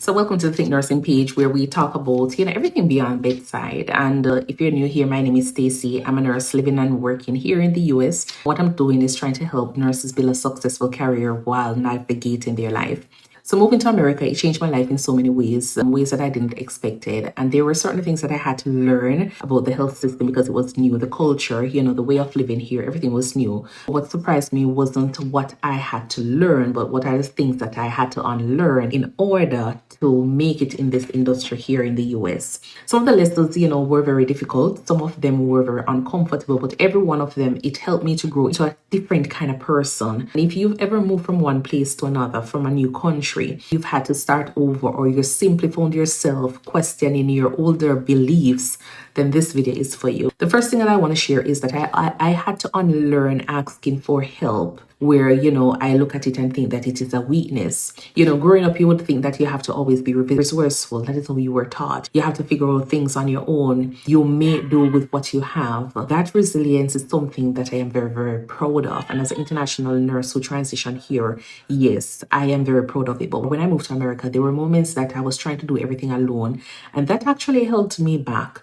So welcome to the Think Nursing page where we talk about, everything beyond bedside. And if you're new here, my name is Stacey. I'm a nurse living and working here in the US. What I'm doing is trying to help nurses build a successful career while navigating their life. So moving to America, it changed my life in so many ways, ways that I didn't expect it. And there were certain things that I had to learn about the health system because it was new. The culture, the way of living here, everything was new. What surprised me wasn't what I had to learn, but what are the things that I had to unlearn in order to make it in this industry here in the US. Some of the lessons, were very difficult. Some of them were very uncomfortable, but every one of them, it helped me to grow into a different kind of person. And if you've ever moved from one place to another, from a new country, you've had to start over, or you simply found yourself questioning your older beliefs, then this video is for you. The first thing that I want to share is that I had to unlearn asking for help, where, I look at it and think that it is a weakness. Growing up, you would think that you have to always be resourceful. That is how you were taught. You have to figure out things on your own. You may do with what you have. That resilience is something that I am very, very proud of. And as an international nurse who transitioned here, yes, I am very proud of it. But when I moved to America, there were moments that I was trying to do everything alone. And that actually held me back.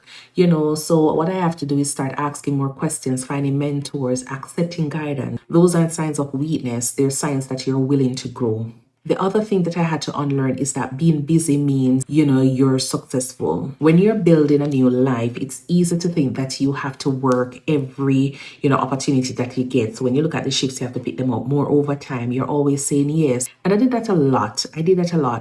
So what I have to do is start asking more questions, finding mentors, accepting guidance. Those aren't signs of weakness. They're signs that you're willing to grow. The other thing that I had to unlearn is that being busy means, you're successful. When you're building a new life, it's easy to think that you have to work every, opportunity that you get. So when you look at the shifts, you have to pick them up more overtime. You're always saying yes. And I did that a lot.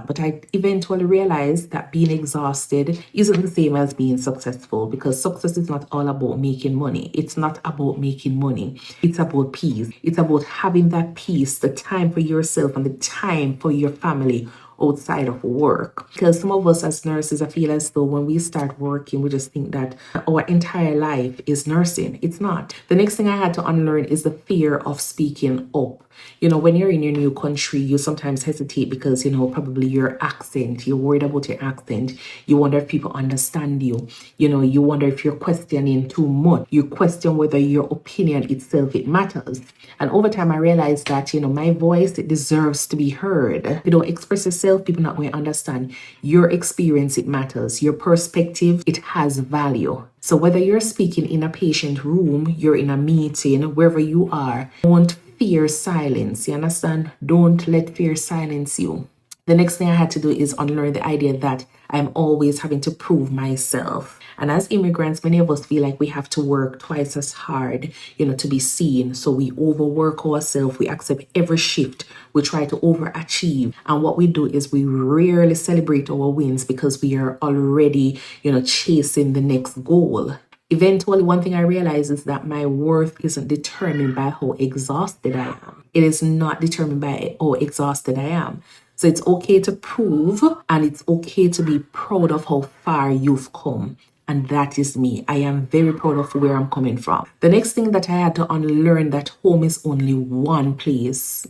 But I eventually realized that being exhausted isn't the same as being successful, because success is not all about making money. It's not about making money. It's about peace. It's about having that peace, the time for yourself and the time for your family outside of work. Because some of us as nurses, I feel as though when we start working, we just think that our entire life is nursing. It's not. The next thing I had to unlearn is the fear of speaking up. When you're in your new country, you sometimes hesitate because, probably your accent, you're worried about your accent. You wonder if people understand you. You wonder if you're questioning too much. You question whether your opinion itself, it matters. And over time, I realized that, my voice, it deserves to be heard. If you don't express yourself, people are not going to understand. Your experience, it matters. Your perspective, it has value. So whether you're speaking in a patient room, you're in a meeting, wherever you are, don't fear silence. You understand? Don't let fear silence you. The next thing I had to do is unlearn the idea that I'm always having to prove myself. And as immigrants, many of us feel like we have to work twice as hard, to be seen. So we overwork ourselves. We accept every shift. We try to overachieve. And what we do is we rarely celebrate our wins because we are already, chasing the next goal. Eventually, one thing I realize is that my worth isn't determined by how exhausted I am. It is not determined by how exhausted I am. So it's okay to prove, and it's okay to be proud of how far you've come. And that is me. I am very proud of where I'm coming from. The next thing that I had to unlearn, that home is only one place.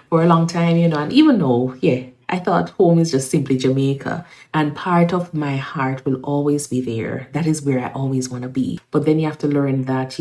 For a long time, and even though, I thought home is just simply Jamaica. And part of my heart will always be there. That is where I always want to be. But then you have to learn that,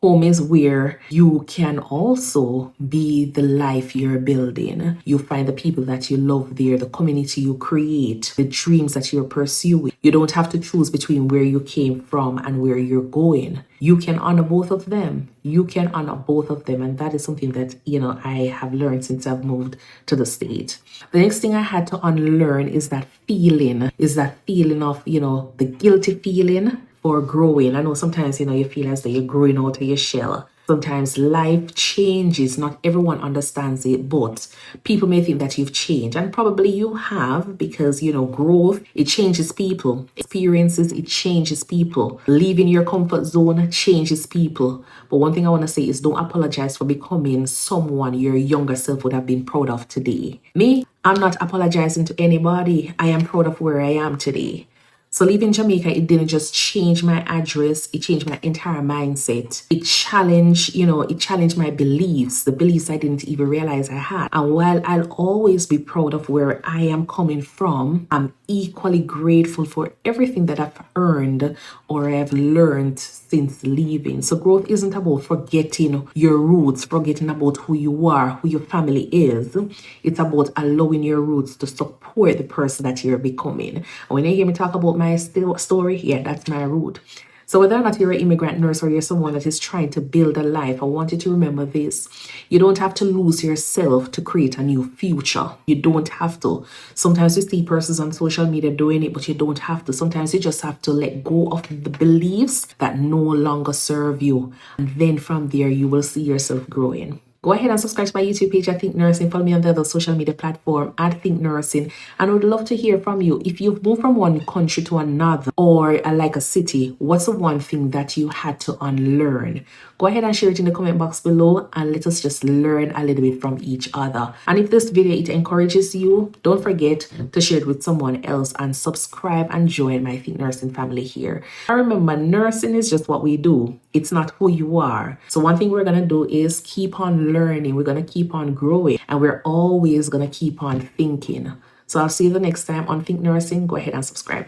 home is where you can also be the life you're building. You find the people that you love there, the community you create, the dreams that you're pursuing. You don't have to choose between where you came from and where you're going. You can honor both of them. And that is something that, I have learned since I've moved to the States. The next thing I had to unlearn is that feeling of, the guilty feeling for growing. I know sometimes, you feel as though you're growing out of your shell. Sometimes life changes. Not everyone understands it, but people may think that you've changed. And probably you have, because, growth, it changes people. Experiences, it changes people. Leaving your comfort zone changes people. But one thing I want to say is don't apologize for becoming someone your younger self would have been proud of today. Me, I'm not apologizing to anybody. I am proud of where I am today. So leaving Jamaica, it didn't just change my address, it changed my entire mindset. It challenged my beliefs, the beliefs I didn't even realize I had. And while I'll always be proud of where I am coming from, I'm equally grateful for everything that I've earned or I've learned since leaving. So growth isn't about forgetting your roots, forgetting about who you are, who your family is. It's about allowing your roots to support the person that you're becoming. And when you hear me talk about my story, yeah, that's my root. So whether or not you're an immigrant nurse or you're someone that is trying to build a life, I want you to remember this. You don't have to lose yourself to create a new future. You don't have to. Sometimes you see persons on social media doing it, but you don't have to. Sometimes you just have to let go of the beliefs that no longer serve you. And then from there, you will see yourself growing. Go ahead and subscribe to my YouTube page at Think Nursing. Follow me on the other social media platform at Think Nursing. And I would love to hear from you. If you've moved from one country to another or like a city, what's the one thing that you had to unlearn? Go ahead and share it in the comment box below and let us just learn a little bit from each other. And if this video, it encourages you, don't forget to share it with someone else and subscribe and join my Think Nursing family here. And remember, nursing is just what we do. It's not who you are. So one thing we're going to do is keep on learning. We're going to keep on growing and we're always going to keep on thinking. So I'll see you the next time on Think Nursing. Go ahead and subscribe.